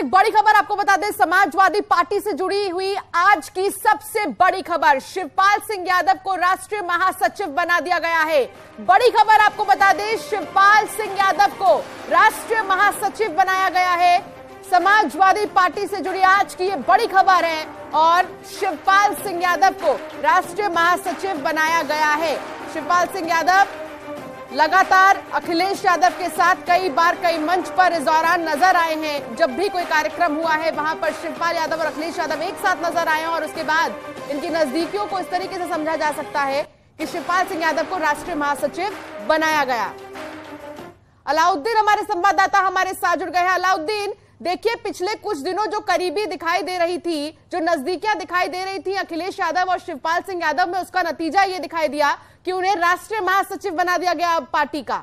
एक बड़ी खबर आपको बता दें, समाजवादी पार्टी से जुड़ी हुई आज की सबसे बड़ी खबर, शिवपाल सिंह यादव को राष्ट्रीय महासचिव बना दिया गया है। बड़ी खबर आपको बता दें, शिवपाल सिंह यादव को राष्ट्रीय महासचिव बनाया गया है। समाजवादी पार्टी से जुड़ी आज की ये बड़ी खबर है और शिवपाल सिंह यादव को राष्ट्रीय महासचिव बनाया गया है। शिवपाल सिंह यादव लगातार अखिलेश यादव के साथ कई बार कई मंच पर इस दौरान नजर आए हैं। जब भी कोई कार्यक्रम हुआ है वहां पर शिवपाल यादव और अखिलेश यादव एक साथ नजर आए हैं और उसके बाद इनकी नजदीकियों को इस तरीके से समझा जा सकता है कि शिवपाल सिंह यादव को राष्ट्रीय महासचिव बनाया गया। अलाउद्दीन हमारे संवाददाता हमारे साथ जुड़ गए हैं। अलाउद्दीन, देखिए पिछले कुछ दिनों जो करीबी दिखाई दे रही थी, जो नजदीकियां दिखाई दे रही थी अखिलेश यादव और शिवपाल सिंह यादव में, उसका नतीजा ये दिखाई दिया कि उन्हें राष्ट्रीय महासचिव बना दिया गया पार्टी का।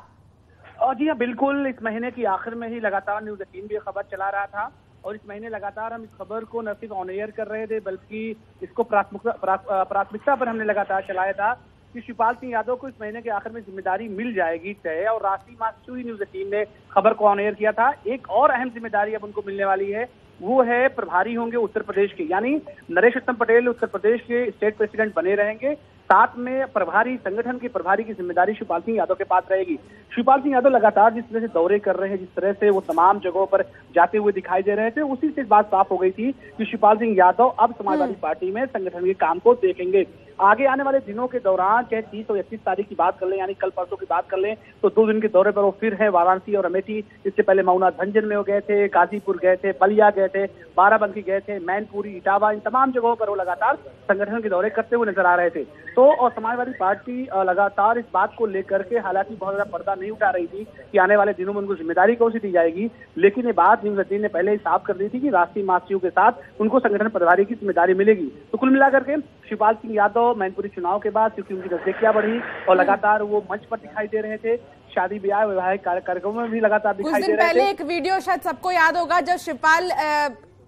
और जी हाँ, बिल्कुल। इस महीने की आखिर में ही लगातार न्यूज़ 18 भी खबर चला रहा था और इस महीने लगातार हम इस खबर को न सिर्फ ऑन एयर कर रहे थे बल्कि इसको प्राथमिकता पर हमने लगातार चलाया था कि शिवपाल सिंह यादव को इस महीने के आखिर में जिम्मेदारी मिल जाएगी तय, और राष्ट्रीय महासचिव ही न्यूज़ 18 ने खबर को ऑन एयर किया था। एक और अहम जिम्मेदारी अब उनको मिलने वाली है, वो है प्रभारी होंगे उत्तर प्रदेश के, यानी नरेश उत्तम पटेल उत्तर प्रदेश के स्टेट प्रेसिडेंट बने रहेंगे। साथ में प्रभारी, संगठन के प्रभारी की जिम्मेदारी शिवपाल सिंह यादव के पास रहेगी। शिवपाल सिंह यादव लगातार जिस तरह से दौरे कर रहे हैं, जिस तरह से वो तमाम जगहों पर जाते हुए दिखाई दे रहे थे, उसी से इस बात साफ हो गई थी कि शिवपाल सिंह यादव अब समाजवादी पार्टी में संगठन के काम को देखेंगे। आगे आने वाले दिनों के दौरान, चाहे 30 और 31 तारीख की बात कर लें, यानी कल परसों की बात कर लें, तो 2 दिन के दौरे पर वो फिर है वाराणसी और अमेठी। इससे पहले मऊनाथभंजन में वो गए थे, गाजीपुर गए थे, बलिया गए थे, बाराबंकी गए थे, मैनपुरी, इटावा, इन तमाम जगहों पर वो लगातार संगठन के दौरे करते हुए नजर आ रहे थे। तो और समाजवादी पार्टी लगातार इस बात को लेकर के हालांकि बहुत ज्यादा पर्दा नहीं उठा रही थी कि आने वाले दिनों में उनको जिम्मेदारी कौन सी दी जाएगी, लेकिन ये बात न्यूज़ 18 ने पहले ही साफ कर दी थी कि राष्ट्रीय महासचिव के साथ उनको संगठन प्रभारी की जिम्मेदारी मिलेगी। तो कुल मिलाकर के शिवपाल सिंह यादव मैनपुरी चुनाव के बाद, क्योंकि उनकी नजदीकियां बढ़ी और लगातार वो मंच पर दिखाई दे रहे थे, शादी ब्याह वैवाहिक कार्यक्रमों में भी लगातार दिखाई दे रहे थे। पहले एक वीडियो शायद सबको याद होगा जब शिवपाल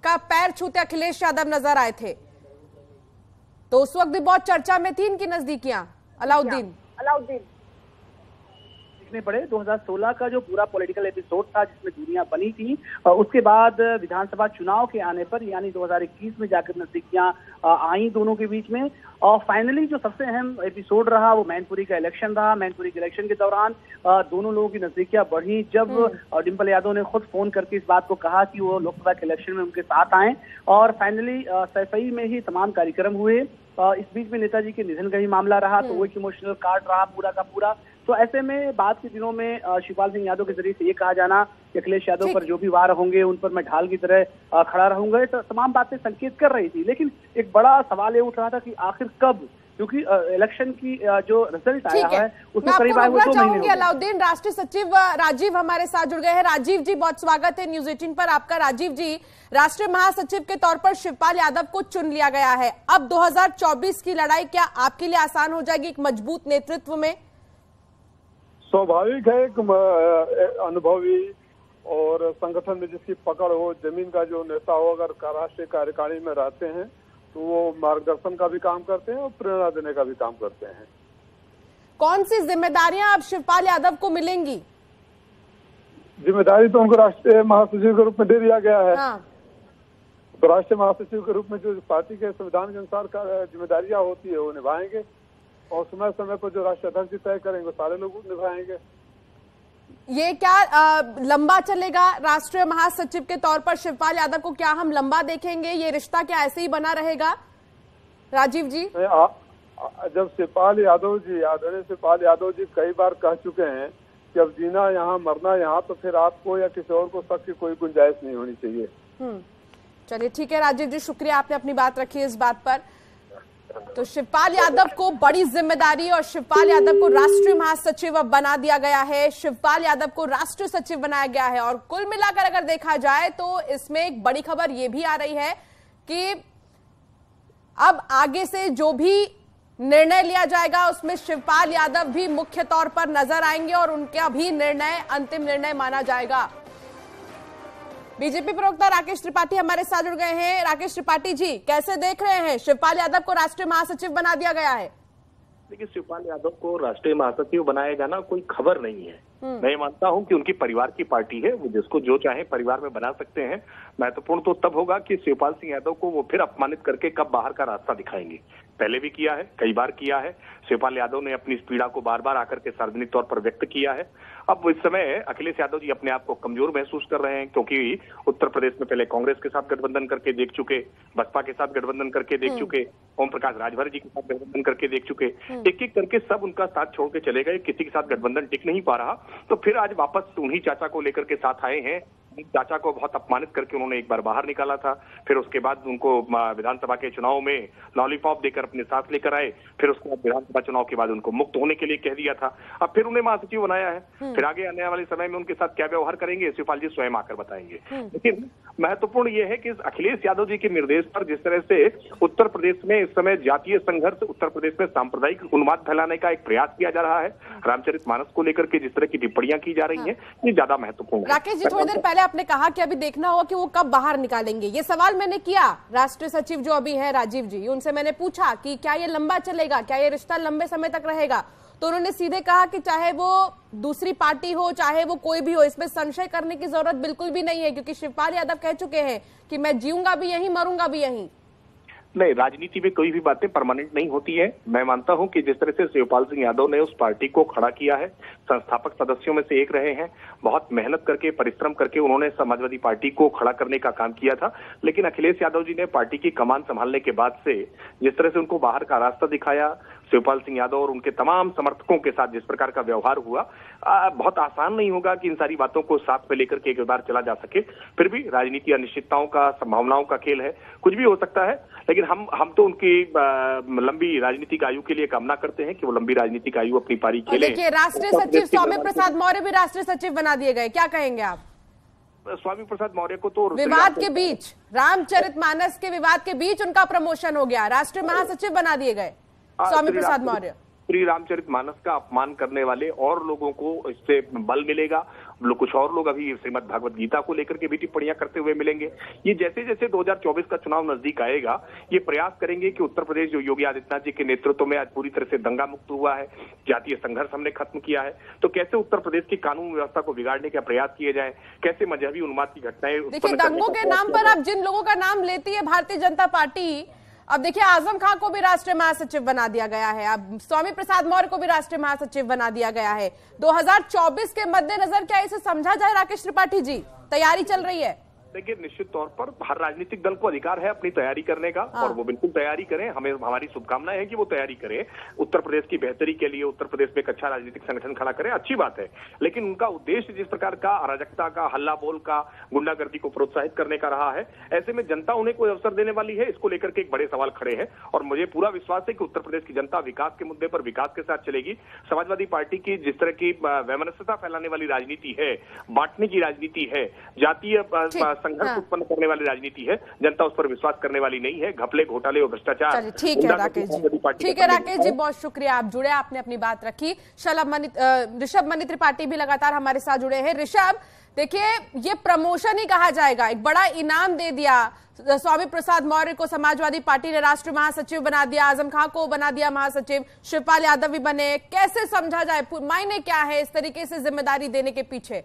का पैर छूते अखिलेश यादव नजर आए थे, तो उस वक्त भी बहुत चर्चा में थी इनकी नजदीकियां। अलाउद्दीन पड़े 2016 का जो पूरा पॉलिटिकल एपिसोड था जिसमें दूरियां बनी थी, उसके बाद विधानसभा चुनाव के आने पर यानी 2021 में जाकर नजदीकियां आई दोनों के बीच में। और फाइनली जो सबसे अहम एपिसोड रहा वो मैनपुरी का इलेक्शन रहा। मैनपुरी के इलेक्शन के दौरान दोनों लोगों की नजदीकियां बढ़ी जब डिंपल यादव ने खुद फोन करके इस बात को कहा कि वो लोकसभा के इलेक्शन में उनके साथ आए, और फाइनली सैफई में ही तमाम कार्यक्रम हुए। इस बीच में नेताजी के निधन का ही मामला रहा, तो वो एक इमोशनल कार्ड रहा पूरा का पूरा। तो ऐसे में बाद के दिनों में शिवपाल सिंह यादव के जरिए से ये कहा जाना कि अखिलेश यादव पर जो भी वार होंगे उन पर मैं ढाल की तरह खड़ा रहूंगा, तो तमाम बातें संकेत कर रही थी। लेकिन एक बड़ा सवाल ये उठ रहा था कि आखिर कब, क्योंकि इलेक्शन की जो रिजल्ट आया है उसमें करीब 2 महीने। अलाउद्दीन, राष्ट्रीय सचिव राजीव हमारे साथ जुड़ गए हैं। राजीव जी, बहुत स्वागत है न्यूज़ 18 पर आपका। राजीव जी, राष्ट्रीय महासचिव के तौर पर शिवपाल यादव को चुन लिया गया है। अब 2024 की लड़ाई क्या आपके लिए आसान हो जाएगी एक मजबूत नेतृत्व में? स्वाभाविक है, एक अनुभवी और संगठन में जिसकी पकड़ हो, जमीन का जो नेता हो, अगर राष्ट्रीय कार्यकारिणी में रहते हैं तो वो मार्गदर्शन का भी काम करते हैं और प्रेरणा देने का भी काम करते हैं। कौन सी जिम्मेदारियां अब शिवपाल यादव को मिलेंगी? जिम्मेदारी तो उनको राष्ट्रीय महासचिव के रूप में दे दिया गया है। तो राष्ट्रीय महासचिव के रूप में जो पार्टी के संविधान के अनुसार जिम्मेदारियां होती है वो निभाएंगे, और समय समय पर जो राष्ट्रीय अध्यक्ष तय करेंगे सारे लोग निभाएंगे। ये क्या लंबा चलेगा राष्ट्रीय महासचिव के तौर पर शिवपाल यादव को? क्या हम लंबा देखेंगे? ये रिश्ता क्या ऐसे ही बना रहेगा? राजीव जी, जब शिवपाल यादव जी, आदरणीय शिवपाल यादव जी कई बार कह चुके हैं कि अब जीना यहाँ मरना यहाँ, तो फिर आपको या किसी और को शक की कोई गुंजाइश नहीं होनी चाहिए। चलिए ठीक है राजीव जी, शुक्रिया, आपने अपनी बात रखी है इस बात पर। तो शिवपाल यादव को बड़ी जिम्मेदारी और शिवपाल यादव को राष्ट्रीय महासचिव अब बना दिया गया है। शिवपाल यादव को राष्ट्रीय सचिव बनाया गया है और कुल मिलाकर अगर देखा जाए तो इसमें एक बड़ी खबर यह भी आ रही है कि अब आगे से जो भी निर्णय लिया जाएगा उसमें शिवपाल यादव भी मुख्य तौर पर नजर आएंगे और उनका भी निर्णय अंतिम निर्णय माना जाएगा। बीजेपी प्रवक्ता राकेश त्रिपाठी हमारे साथ जुड़ गए हैं। राकेश त्रिपाठी जी, कैसे देख रहे हैं, शिवपाल यादव को राष्ट्रीय महासचिव बना दिया गया है? देखिए, शिवपाल यादव को राष्ट्रीय महासचिव बनाया जाना कोई खबर नहीं है। मैं मानता हूं कि उनकी परिवार की पार्टी है, वो जिसको जो चाहे परिवार में बना सकते हैं। महत्वपूर्ण तो तब होगा कि शिवपाल सिंह यादव को वो फिर अपमानित करके कब बाहर का रास्ता दिखाएंगे। पहले भी किया है, कई बार किया है। शिवपाल यादव ने अपनी इस पीड़ा को बार बार आकर के सार्वजनिक तौर पर व्यक्त किया है। अब इस समय अखिलेश यादव जी अपने आप को कमजोर महसूस कर रहे हैं, क्योंकि उत्तर प्रदेश में पहले कांग्रेस के साथ गठबंधन करके देख चुके, बसपा के साथ गठबंधन करके देख चुके, ओम प्रकाश राजभर जी के साथ गठबंधन करके देख चुके। एक एक करके सब उनका साथ छोड़ के चले गए, किसी के साथ गठबंधन टिक नहीं पा रहा। तो फिर आज वापस उन्हीं चाचा को लेकर के साथ आए हैं। चाचा को बहुत अपमानित करके उन्होंने एक बार बाहर निकाला था, फिर उसके बाद उनको विधानसभा के चुनाव में लॉलीपॉप देकर अपने साथ लेकर आए, फिर उसके बाद विधानसभा चुनाव के बाद उनको मुक्त होने के लिए कह दिया था। अब फिर उन्हें महासचिव बनाया है। फिर आगे आने वाले समय में उनके साथ क्या व्यवहार करेंगे शिवपाल जी स्वयं आकर बताएंगे। लेकिन महत्वपूर्ण यह है कि अखिलेश यादव जी के निर्देश पर जिस तरह से उत्तर प्रदेश में इस समय जातीय संघर्ष, उत्तर प्रदेश में सांप्रदायिक उन्माद फैलाने का एक प्रयास किया जा रहा है, रामचरितमानस को लेकर के जिस तरह की टिप्पणियां की जा रही है, ये ज्यादा महत्वपूर्ण है। राकेश जी, थोड़ी देर पहले आपने कहा कि अभी देखना होगा कि वो कब बाहर निकालेंगे। ये सवाल मैंने किया राष्ट्रीय सचिव जो अभी है राजीव जी, उनसे मैंने पूछा कि क्या ये लंबा चलेगा, क्या ये रिश्ता लंबे समय तक रहेगा। तो उन्होंने सीधे कहा कि चाहे वो दूसरी पार्टी हो, चाहे वो कोई भी हो, इसमें संशय करने की जरूरत बिल्कुल भी नहीं है, क्योंकि शिवपाल यादव कह चुके हैं कि मैं जीऊंगा भी यहीं, मरूंगा भी यहीं। नहीं, राजनीति में कोई भी बातें परमानेंट नहीं होती है। मैं मानता हूं कि जिस तरह से शिवपाल सिंह यादव ने उस पार्टी को खड़ा किया है, संस्थापक सदस्यों में से एक रहे हैं, बहुत मेहनत करके, परिश्रम करके उन्होंने समाजवादी पार्टी को खड़ा करने का काम किया था। लेकिन अखिलेश यादव जी ने पार्टी की कमान संभालने के बाद से जिस तरह से उनको बाहर का रास्ता दिखाया, शिवपाल सिंह यादव और उनके तमाम समर्थकों के साथ जिस प्रकार का व्यवहार हुआ, बहुत आसान नहीं होगा कि इन सारी बातों को साथ में लेकर के एक बार चला जा सके। फिर भी राजनीति अनिश्चितताओं का, संभावनाओं का खेल है, कुछ भी हो सकता है। लेकिन हम तो उनकी लंबी राजनीतिक आयु के लिए कामना करते हैं कि वो लंबी राजनीतिक आयु अपनी पारी खेले। देखिए, राष्ट्रीय सचिव स्वामी प्रसाद मौर्य भी राष्ट्रीय सचिव बना दिए गए, क्या कहेंगे आप? स्वामी प्रसाद मौर्य को तो विवाद के बीच, रामचरितमानस के विवाद के बीच उनका प्रमोशन हो गया, राष्ट्रीय महासचिव बना दिए गए स्वामी प्रसाद मौर्य। श्री रामचरितमानस का अपमान करने वाले और लोगों को इससे बल मिलेगा। कुछ और लोग अभी श्रीमद् भागवत गीता को लेकर के भी टिप्पणियां करते हुए मिलेंगे। ये जैसे जैसे 2024 का चुनाव नजदीक आएगा, ये प्रयास करेंगे कि उत्तर प्रदेश जो योगी आदित्यनाथ जी के नेतृत्व में आज पूरी तरह से दंगा मुक्त हुआ है, जातीय संघर्ष हमने खत्म किया है, तो कैसे उत्तर प्रदेश की कानून व्यवस्था को बिगाड़ने का प्रयास किए जाए, कैसे मजहबी उन्माद की घटनाएं। देखिए, दंगों के नाम पर अब जिन लोगों का नाम लेती है भारतीय जनता पार्टी, अब देखिए आजम खान को भी राष्ट्रीय महासचिव बना दिया गया है, अब स्वामी प्रसाद मौर्य को भी राष्ट्रीय महासचिव बना दिया गया है। 2024 के मद्देनजर क्या इसे समझा जाए राकेश त्रिपाठी जी? तैयारी चल रही है? देखिए, निश्चित तौर पर हर राजनीतिक दल को अधिकार है अपनी तैयारी करने का, और वो बिल्कुल तैयारी करें। हमारी शुभकामनाएं हैं कि वो तैयारी करें, उत्तर प्रदेश की बेहतरी के लिए, उत्तर प्रदेश में एक अच्छा राजनीतिक संगठन खड़ा करें, अच्छी बात है। लेकिन उनका उद्देश्य जिस प्रकार का अराजकता का, हल्ला बोल का, गुंडागर्दी को प्रोत्साहित करने का रहा है, ऐसे में जनता उन्हें कोई अवसर देने वाली है, इसको लेकर के एक बड़े सवाल खड़े हैं। और मुझे पूरा विश्वास है कि उत्तर प्रदेश की जनता विकास के मुद्दे पर विकास के साथ चलेगी। समाजवादी पार्टी की जिस तरह की वैमनस्यता फैलाने वाली राजनीति है, बांटने की राजनीति है, जातीय संघर्ष उत्पन्न वाली राजनीति है, जनता उस पर विश्वास करने वाली नहीं है। घपले, घोटाले और भ्रष्टाचार। ठीक है राकेश जी, ठीक है राकेश जी, बहुत शुक्रिया, आप जुड़े, आपने अपनी बात रखी। ऋषभ मनी त्रिपाठी भी लगातार हमारे साथ जुड़े हैं। ऋषभ, देखिए, ये प्रमोशन ही कहा जाएगा, एक बड़ा इनाम दे दिया स्वामी प्रसाद मौर्य को, समाजवादी पार्टी ने राष्ट्रीय महासचिव बना दिया, आजम खान को बना दिया महासचिव, शिवपाल यादव भी बने। कैसे समझा जाए, मायने क्या है इस तरीके से जिम्मेदारी देने के पीछे?